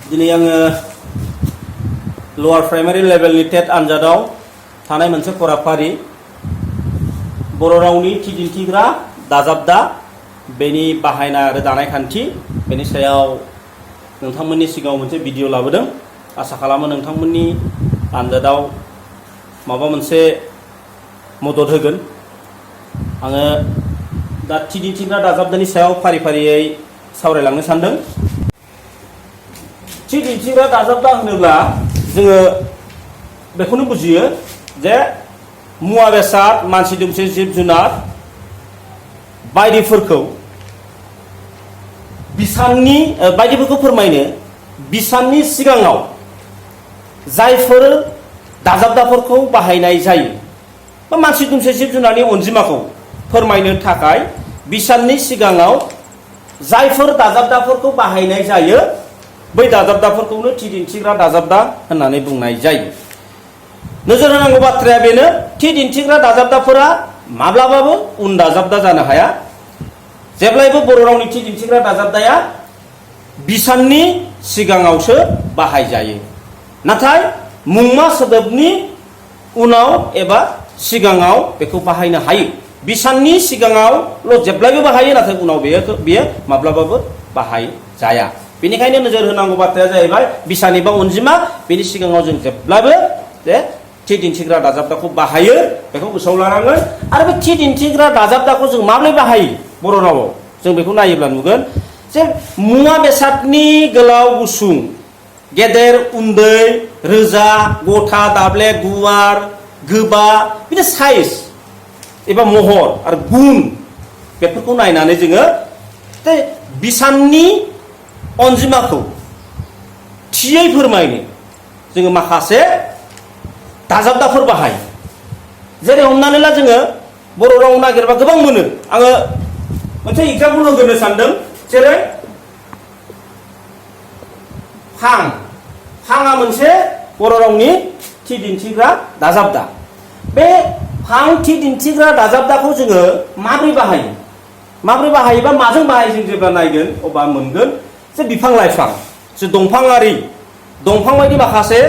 दिनै आङो lower primary लेभेलनि टेट आनजादाव थानाय मोनसे फराफारि बर' रावनि थि दिन्थिग्रा दाजाबदा बेनि बाहायनाय आरो दानाय खान्थि बेनि सायाव नोंथांमोननि सिगाङाव मोनसे भिडिअ लाबोदों। आसा खालामो नोंथांमोननि आनजादाव माबा मोनसे मदद होगोन। आङो दा थि दिन्थिग्रा दाजाबदानि सायाव फारि फारियै सावरायलांनो सानदों। थि दिन्थिग्रा दाजाबदा होनोब्ला जोङो बेखौनो बुजियो जे मुवा बेसाद मानसि दुमसि जिब जुनार बायदिफोरखौ बिसाननि बायदिफोरखौ फोरमायनो बिसाननि सिगाङाव जायफोर दाजाबदाफोरखौ बाहायनाय जायो बा मानसि दुमसि जिब जुनारनि अनजिमाखौ फोरमायनो थाखाय बिसाननि सिगाङाव जायफोर दाजाबदाफोरखौ बाहायनाय जायो बै दाजाबदाफोरखौनो थि दिन्थिग्रा दाजाबदा होननानै बुंनाय जायो। नोजोर होनांगौ बाथ्राया बेनो, थि दिन्थिग्रा दाजाबदाफोरा माब्लाबाबो उन दाजाबदा जानो हाया। जेब्लायबो बर' रावनि थि दिन्थिग्रा दाजाबदाया बिसाननि सिगाङावसो बाहायजायो। नाथाय मुंमा सोदोबनि उनाव एबा सिगाङाव बेखौ बाहायनो हायो। बिसाननि सिगाङावल' जेब्लायबो बाहायो, नाथाय उनाव बेयो माब्लाबाबो बाहायजाया। बेनिखायनो नोजोर होनांगौ बाथ्राया जाहैबाय बिसान एबा अनजिमा बेनि सिगाङाव जों जेब्लाबो जे थि दिन्थिग्रा दाजाबदाखौ बाहायो बेखौ गोसोआव लानांगोन। आरो बे थि दिन्थिग्रा दाजाबदाखौ जों माबोरै बाहायो बर' रावाव जों बेखौ नायोब्ला नुगोन जे मुवा बेसादनि गोलाव गुसुं, गेदेर उन्दै, रोजा गथा दाब्ले गुवार गोबा बिदि साइज एबा महर आरो गुन बेफोरखौ नायनानै जोङो बिसाननि अनजिमाखौ थियै फोरमायनो जोङो माखासे दाजाबदाफोर बाहायो। जेरै हमनानै ला जोङो बर' राव नागिरबा गोबां मोनो। आङो मोनसे एग्जाम्पल होनो सानदों। जेरै फाङा मोनसे बर' रावनि थि दिन्थिग्रा दाजाबदा। बे फां थि दिन्थिग्रा दाजाबदाखौ जोङो माबोरै बाहायोबा माजों बाहायो जों जेब्ला नायगोन अब्ला मोनगोन जे बिफां लाइफां जे दंफां बायदि माखासे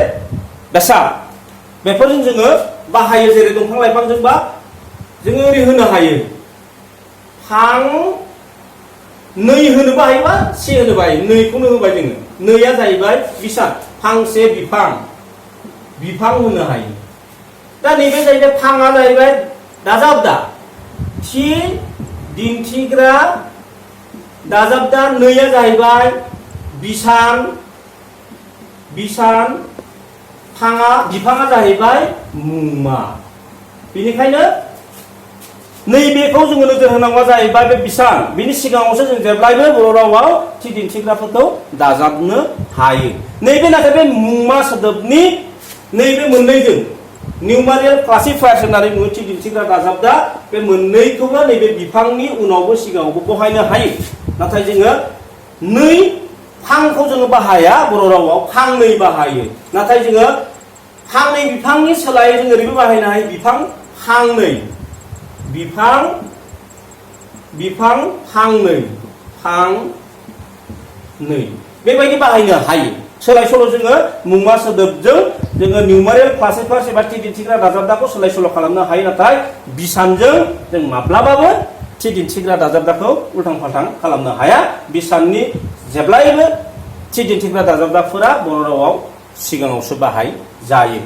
बेसाद बेफोरजों जोङो बाहायो। जेरै दंफां लाइफांजोंबा जोङो ओरै होनो हायो, फां नै होनोबो हायोबा से होनोबो हायो। नैखौनो होबाय जोङो। नैया जाहैबाय बिसान, फांसे बिफां होनो हायो। दा नैबे जाहैबाय फाङा जाहैबाय दाजाबदा, थि दिन्थिग्रा दाजाबदा। नैया जाहैबाय बिसान, बिफाङा जाहैबाय मुंमा। बेनिखायनो नैबेखौ जोङो नोजोर होनांगौआ जाहैबाय बे बिसान। बिनि सिगाङावसो जों जेब्लायबो बर' रावाव थि दिन्थिग्राफोरखौ दाजाबनो हायो। नैबे नाथाय बे मुंमा सोदोबनि नैबे मोननैजों निउमारियेल क्लासिफायार्स होननानै बुङो थि दिन्थिग्रा दाजाबदा। बे मोननैखौबो नैबे बिफांनि उनावबो सिगाङावबो बहायनो हायो। नाथाय जोङो नै फांखौ जोङो बाहाया बर' रावाव, फांनै बाहायो। नाथाय जोङो फांनै बिफांनि सोलायै जों ओरैबो बाहायनो हायो, बिफां फांनै बेबायदि बाहायनो हायो। सोलाय सोल' जोङो मुंमा सोदोबजों जोङो निउमारियेल क्लासिफायार्स एबा थि दिन्थिग्रा दाजाबदाखौ सोलाय सोल' खालामनो हायो। नाथाय बिसानजों जों माब्लाबाबो थि दिन्थिग्रा दाजाबदाखौ उल्थां फाल्थां खालामनो हाया। बिसाननि जेब्लायबो थि दिन्थिग्रा दाजाबदाफोरा बर' रावाव सिगाङावसो बाहाय जायो।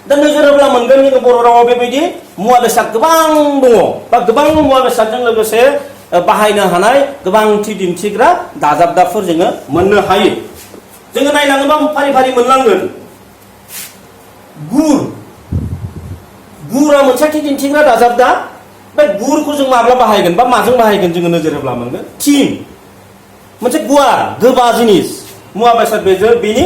दा नोजोर होब्ला मोनगोन जोङो बर' रावाव बेबायदि मुवा बेसाद गोबां दङ, बा गोबां मुवा बेसादजों लोगोसे बाहायनो हानाय गोबां थि दिन्थिग्रा दाजाबदाफोर जोङो मोननो हायो। जोङो नायलाङोबा फारि फारि मोनलांगोन। गुरा मोनसे थि दिन्थिग्रा दाजाबदा। बे गुरखौ जों माब्ला बाहायगोन बा माजों बाहायगोन जोङो नोजोर होब्ला मोनगोन थिं, मोनसे गुवार गोबा जिनिस मुवा बेसाद बेनि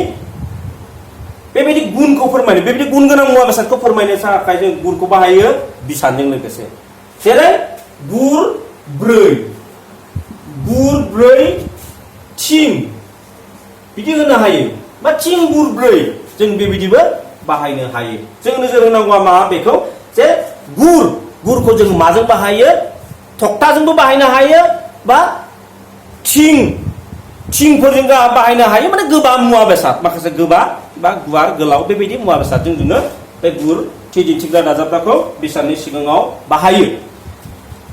बेबायदि गुनखौ फोरमायनो, बेबायदि गुन गोनां मुवा बेसादखौ फोरमायनो थाखाय जों गुरखौ बाहायो बिसानजों लोगोसे। जेरै गुर ब्रै थिं बिदि होनो हायो, बा थिं गुर ब्रै जों बेबायदिबो बाहायनो हायो। जों नोजोर होनांगौआ मा बेखौ जे गुरखौ जों माजों बाहायो, थक्थाजोंबो बाहायनो हायो बा थिं थिंफोरजों बाहायनो हायो माने गोबा मुवा बेसाद माखासे गोबा बा गुवार गोलाव बेबायदि मुवा बेसादजों जोङो बे गुर थि दिन्थिग्रा दाजाबदाखौ बिसाननि सिगाङाव बाहायो।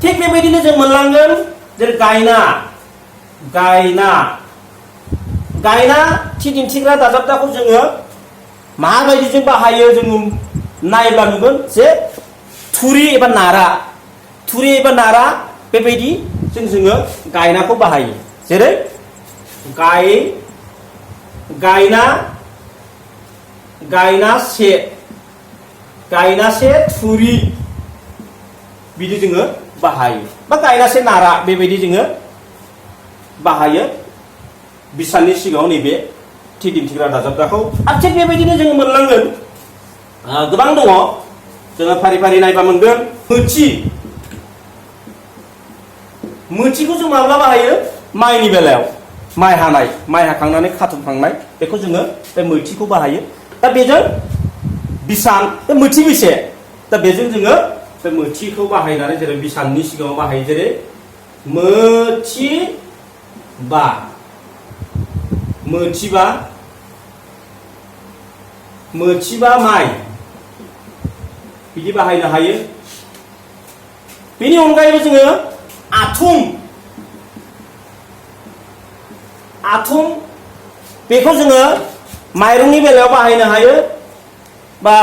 थिग बेबायदिनो जों मोनलांगोन जेरै गायना थि दिन्थिग्रा दाजाबदाखौ जोङो माबायदि जों बाहायो जों नायब्ला नुगोन जे थुरि एबा नारा बेबायदि जोङो गायनाखौ बाहायो। जेरै गायनासे थुरि बिदि जोङो बाहायो बा गायनासे नारा बेबायदि जोङो बाहायो बिसाननि सिगाङाव नैबे थि दिन्थिग्रा दाजाबदाखौ। आरो थिग बेबायदिनो जोङो मोनलांगोन गोबां दङ जोङो फारि फारि नायबा मोनगोन मोथिखौ जों माब्ला बाहायो माइनि बेलायाव माइ हाखांनानै खाथुमखांनाय बेखौ जोङो बे मोथिखौ बाहायो। दा बेजों बिसान बे मोथि बेसे दा बेजों जोङो बे मोथिखौ बाहायनानै जेरै बिसाननि सिगाङाव बाहायो जेरै मोथिबा माइ बिदि बाहायनो हायो। बेनि अनगायैबो जोङो आथुम बेखौ जोङो माइरंनि बेलायाव बाहायनो हायो बा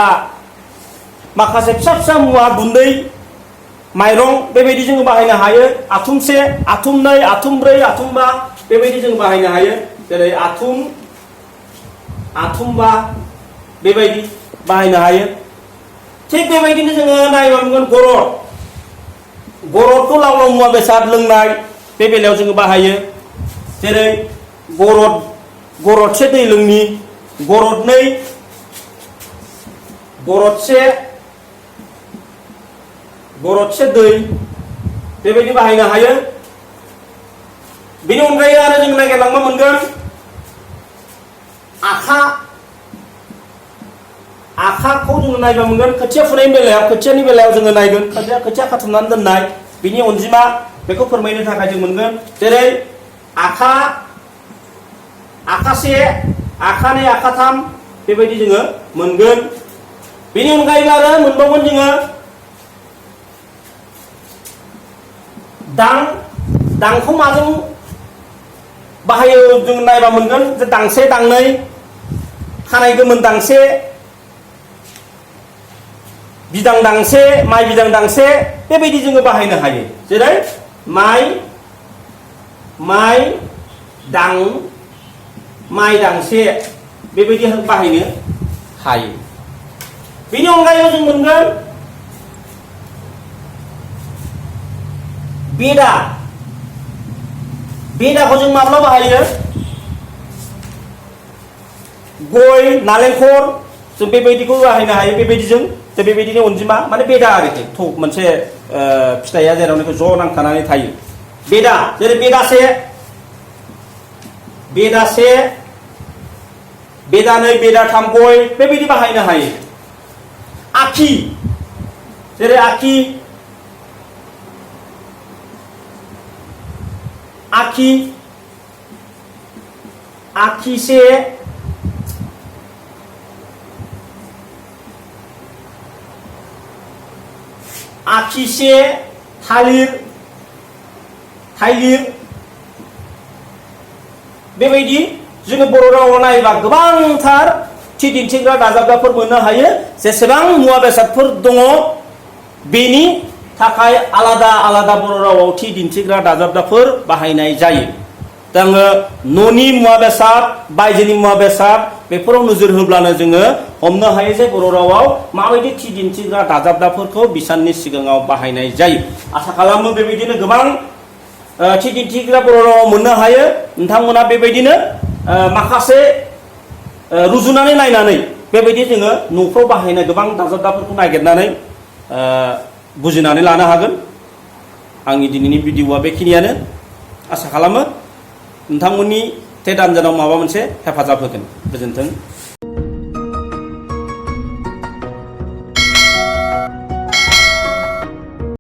माखासे फिसा फिसा मुवा गुन्दै माइरं बेबायदि जोङो बाहायनो हायो। आथुमसे आथुमनै आथुमब्रै आथुमबा बेबायदि जों बाहायनो हायो। जेरै आथुमबा बेबायदि बाहायनो हायो। थिग बेबायदिनो जोङो नायबा मोनगोन गरदखौ लाव लाव मुवा बेसाद लोंनाय बे बेलायाव जोङो बाहायो। जेरै गरदसे दै लोंनि गरदनै गरदसे दै बेबायदि बाहायनो हायो। बेनि अनगायै आरो जों नागिरलांबा मोनगोन आखाखौ जोङो नायबा मोनगोन खोथिया फुनायनि बेलायाव खोथियानि बेलायाव जोङो नायगोन खोथिया खाथुमनानै दोननाय बिनि अनजिमा बेखौ फोरमायनो थाखाय जों मोनगोन जेरै आखासे आखानै आखाथाम बेबायदि जोङो मोनगोन। बेनि अनगायैबो आरो मोनबावगोन जोङो दांखौ माजों बाहायो जों नायबा मोनगोन जे दांसे दांनै खानाय गोमोन दांसे बिदां दांसे माइ बिदां दांसे बेबायदि जोङो बाहायनो हायो। जेरै माइ दांसे बेबायदि बाहायनो हायो। बेनि अनगायैबो जों मोनगोन बेदाखौ जों माब्ला बाहायो गय नालेंखर जों बेबायदिखौ बाहायनो हायो। बेबायदिजों बेबायदिनो अनजिमा माने बेदा आरोखि मोनसे फिथाइया जेरावनाखि ज' नांथानानै थायो बेदा जेरै बेदासे बेदानै बेदाथाम गय बेबायदि बाहायनो हायो। जेरै आखिसे थालिर बेबायदि जोङो बर' रावाव नायोबा गोबांथार थि दिन्थिग्रा दाजाबदाफोर मोननो हायो। जेसेबां मुवा बेसादफोर दङ बेनि थाखाय आलादा आलादा बर' रावाव थि दिन्थिग्रा दाजाबदाफोर बाहायनाय जायो। दा आङो न'नि मुवा बेसाद बायजोनि मुवा बेसाद बेफोराव नोजोर होब्लानो जोङो हमनो हायो जे बर' रावाव माबायदि थि दिन्थिग्रा दाजाबदाफोरखौ बिसाननि सिगाङाव बाहायनाय जायो। आसा खालामो बेबायदिनो गोबां थि दिन्थिग्रा बर' रावाव मोननो हायो। नोंथांमोना बेबायदिनो माखासे रुजुनानै नायनानै बेबायदि जोङो न'फ्राव बाहायनाय गोबां दाजाबदाफोरखौ नागिरनानै बुजिनानै लानो हागोन। आंनि दिनैनि भिडिअ'आ बेखिनियानो। आसा खालामो नोंथांमोननि टेट आनजादाव माबा मोनसे हेफाजाब होगोन। गोजोन्थों।